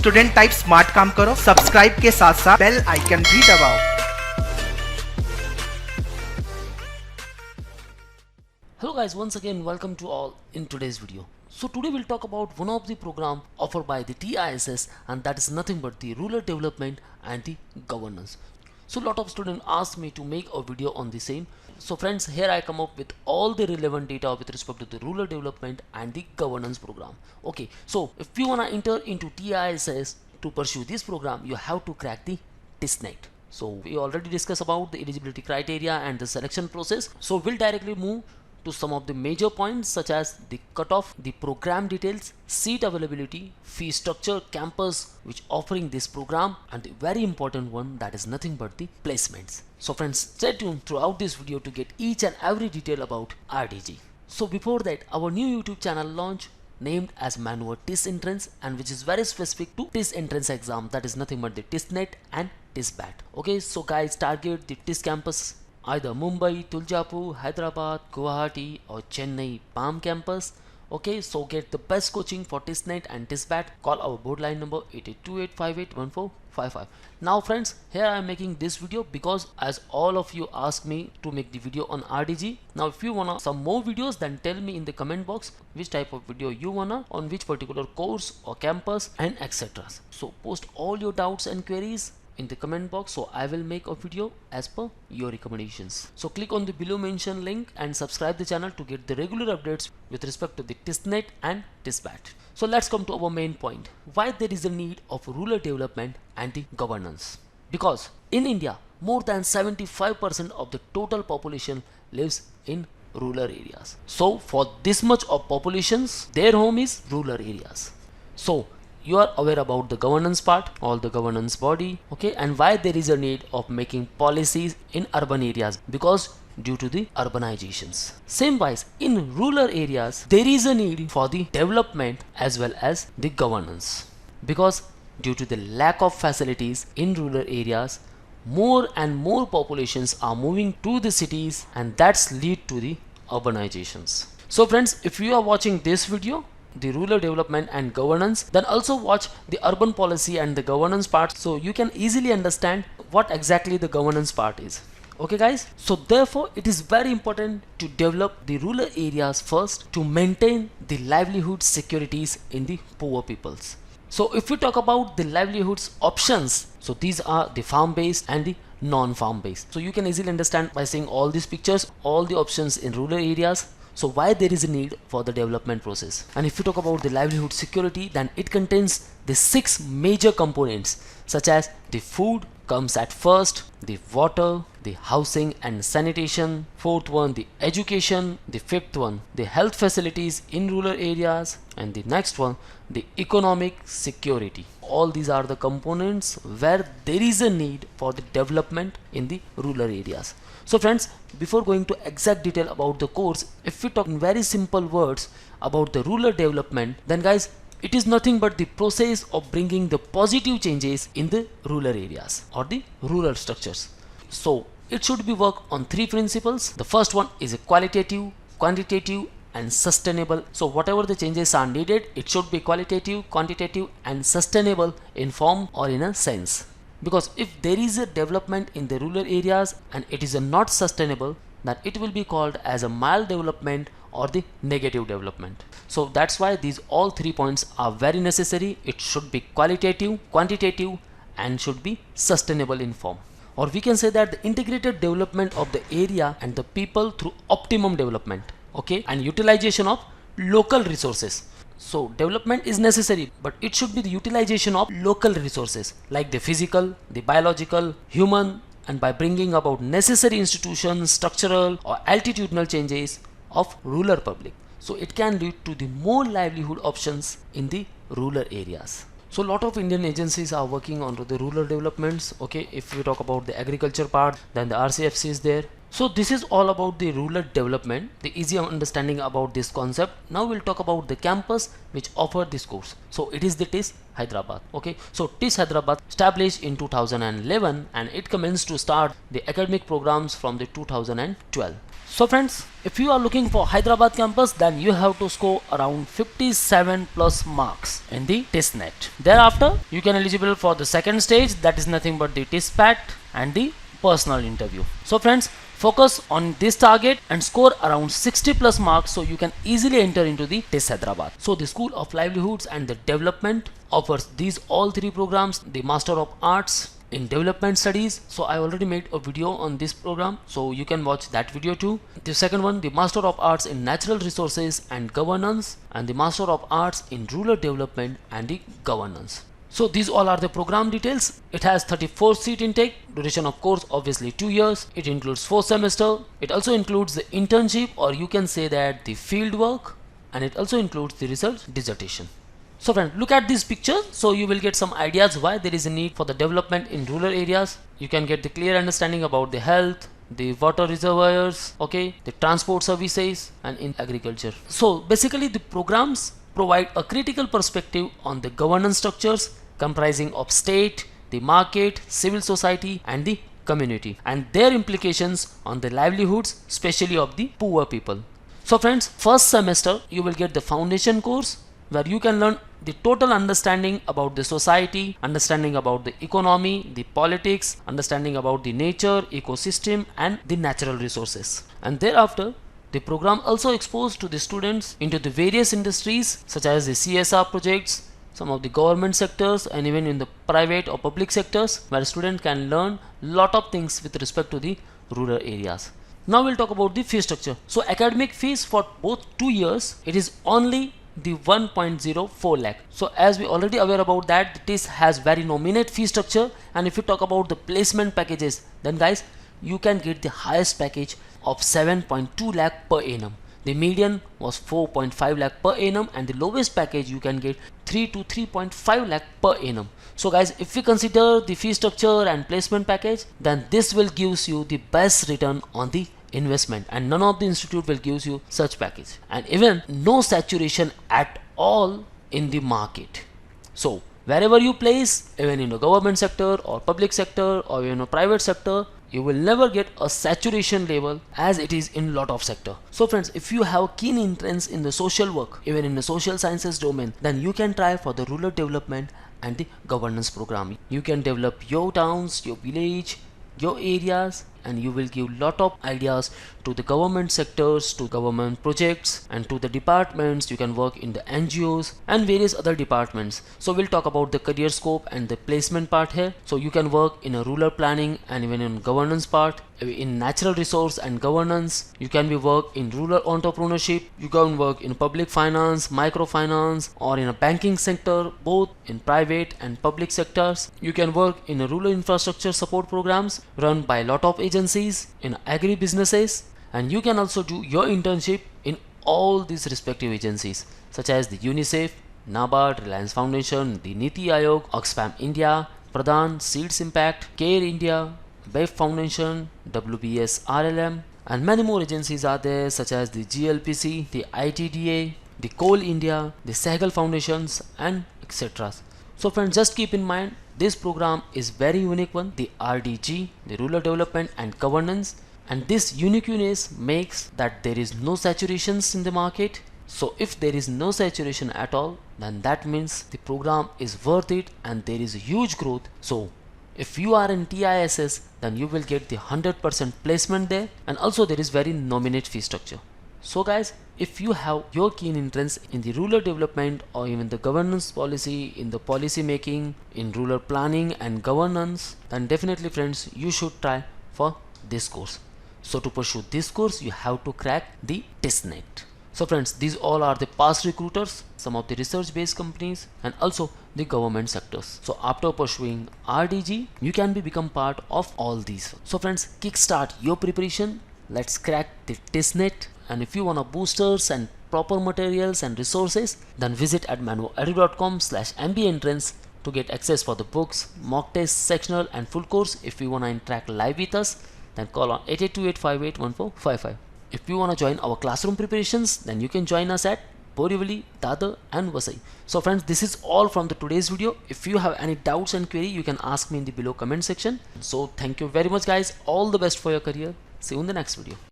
Student type smart काम करो, subscribe के साथ साथ बेल आइकन भी दबाओ। Hello guys, once again welcome to all in today's video. So today we'll talk about one of the program offered by the TISS, and that is nothing but the rural development and the governance. So a lot of students asked me to make a video on the same. So friends, here I come up with all the relevant data with respect to the rural development and the governance program. Okay, so if you wanna enter into TISS to pursue this program, you have to crack the TISNET. So we already discussed about the eligibility criteria and the selection process. So we'll directly move to some of the major points such as the cutoff, the program details, seat availability, fee structure, campus which offering this program, and the very important one, that is nothing but the placements. So friends, stay tuned throughout this video to get each and every detail about RDG. So before that, our new YouTube channel launch named as Manua TIS Entrance, and which is very specific to TIS Entrance exam, that is nothing but the TISNET and TISBAT. Okay, so guys, target the TIS campus either Mumbai, Tuljapur, Hyderabad, Guwahati or Chennai Palm campus. Okay, so get the best coaching for TISNET and TISBAT. Call our board line number 8828581455. Now friends, here I am making this video because as all of you asked me to make the video on RDG. Now if you wanna some more videos, then tell me in the comment box which type of video you wanna, on which particular course or campus and etc. So post all your doubts and queries in the comment box, so I will make a video as per your recommendations. So click on the below mentioned link and subscribe the channel to get the regular updates with respect to the TISNET and TISBAT. So let's come to our main point, why there is a need of rural development and the governance. Because in India, more than 75% of the total population lives in rural areas. So for this much of populations, their home is rural areas. So you are aware about the governance part, all the governance body, okay, and why there is a need of making policies in urban areas, because due to the urbanizations. Same wise, in rural areas there is a need for the development as well as the governance, because due to the lack of facilities in rural areas, more and more populations are moving to the cities, and that's lead to the urbanizations. So friends, if you are watching this video, the rural development and governance, then also watch the urban policy and the governance part, so you can easily understand what exactly the governance part is. Okay guys, so therefore it is very important to develop the rural areas first to maintain the livelihood securities in the poor peoples. So if we talk about the livelihoods options, so these are the farm based and the non-farm based. So you can easily understand by seeing all these pictures, all the options in rural areas. So why there is a need for the development process. And if you talk about the livelihood security, then it contains the 6 major components such as the food comes at first, the water, the housing and sanitation, fourth one the education, the fifth one the health facilities in rural areas, and the next one the economic security. All these are the components where there is a need for the development in the rural areas. So friends, before going to exact detail about the course, if we talk in very simple words about the rural development, then guys, it is nothing but the process of bringing the positive changes in the rural areas or the rural structures. So it should be work on 3 principles. The first one is a qualitative, quantitative and sustainable. So whatever the changes are needed, it should be qualitative, quantitative and sustainable in form or in a sense. Because if there is a development in the rural areas and it is not sustainable, then it will be called as a mild development or the negative development. So that's why these all 3 points are very necessary. It should be qualitative, quantitative and should be sustainable in form. Or we can say that the integrated development of the area and the people through optimum development, okay, and utilization of local resources. So development is necessary, but it should be the utilization of local resources like the physical, the biological, human, and by bringing about necessary institutions, structural or altitudinal changes of rural public. So it can lead to the more livelihood options in the rural areas. So a lot of Indian agencies are working on the rural developments. Okay, if we talk about the agriculture part, then the RCFC is there. So this is all about the rural development, the easy understanding about this concept. Now we'll talk about the campus which offer this course. So it is the TIS Hyderabad. Okay, so TIS Hyderabad established in 2011 and it commenced to start the academic programs from the 2012. So friends, if you are looking for Hyderabad campus, then you have to score around 57 plus marks in the TISnet. Thereafter, you can eligible for the second stage, that is nothing but the TISPAT and the personal interview. So friends, focus on this target and score around 60 plus marks so you can easily enter into the TIS Hyderabad. So the School of Livelihoods and the Development offers these all three programs, the Master of Arts in Development Studies. So I already made a video on this program, so you can watch that video too. The second one, the Master of Arts in Natural Resources and Governance, and the Master of Arts in Rural Development and the Governance. So these all are the program details. It has 34 seat intake, duration of course obviously 2 years. It includes 4 semester. It also includes the internship, or you can say that the field work, and it also includes the research dissertation. So friends, look at this picture, so you will get some ideas why there is a need for the development in rural areas. You can get the clear understanding about the health, the water reservoirs, okay, the transport services, and in agriculture. So basically the programs provide a critical perspective on the governance structures comprising of state, the market, civil society, and the community, and their implications on the livelihoods, especially of the poor people. So friends, first semester you will get the foundation course where you can learn the total understanding about the society, understanding about the economy, the politics, understanding about the nature, ecosystem, and the natural resources. And thereafter, the program also exposed to the students into the various industries such as the CSR projects, some of the government sectors, and even in the private or public sectors, where student can learn lot of things with respect to the rural areas. Now we'll talk about the fee structure. So academic fees for both 2 years, it is only the 1.04 lakh. So as we already aware about that, this has very nominate fee structure. And if you talk about the placement packages, then guys, you can get the highest package of 7.2 lakh per annum. The median was 4.5 lakh per annum, and the lowest package you can get 3 to 3.5 lakh per annum. So guys, if we consider the fee structure and placement package, then this will gives you the best return on the investment, and none of the institute will gives you such package, and even no saturation at all in the market. So wherever you place, even in the government sector or public sector or in a private sector, you will never get a saturation level as it is in lot of sector. So friends, if you have keen interest in the social work, even in the social sciences domain, then you can try for the rural development and the governance program. You can develop your towns, your village, your areas, and you will give lot of ideas to the government sectors, to government projects, and to the departments. You can work in the NGOs and various other departments. So we'll talk about the career scope and the placement part here. So you can work in a rural planning and even in governance part, in natural resource and governance. You can be work in rural entrepreneurship. You can work in public finance, microfinance, or in a banking sector, both in private and public sectors. You can work in a rural infrastructure support programs run by a lot of agencies, in agri businesses, and you can also do your internship in all these respective agencies such as the UNICEF, NABARD, Reliance Foundation, the Niti Aayog, Oxfam India, Pradhan, Seeds Impact, Care India, BEF Foundation, WBS RLM, and many more agencies are there such as the GLPC, the ITDA, the Coal India, the Sehgal Foundations, and etc. So friends, just keep in mind, this program is very unique one, the RDG, the Rural Development and Governance, and this uniqueness makes that there is no saturations in the market. So if there is no saturation at all, then that means the program is worth it and there is a huge growth. So if you are in TISS, then you will get the 100% placement there, and also there is very nominate fee structure. So guys, if you have your keen interest in the rural development or even the governance policy, in the policy making, in rural planning and governance, then definitely friends, you should try for this course. So to pursue this course, you have to crack the TISnet. So friends, these all are the past recruiters, some of the research based companies, and also the government sectors. So after pursuing RDG, you can become part of all these. So friends, kickstart your preparation. Let's crack the TISnet. And if you want boosters and proper materials and resources, then visit at manvoedu.com/MBA-entrance to get access for the books, mock tests, sectional and full course. If you want to interact live with us, then call on 8828581455. If you want to join our classroom preparations, then you can join us at Borivali, Dadar and Vasai. So friends, this is all from the today's video. If you have any doubts and query, you can ask me in the below comment section. So thank you very much guys. All the best for your career. See you in the next video.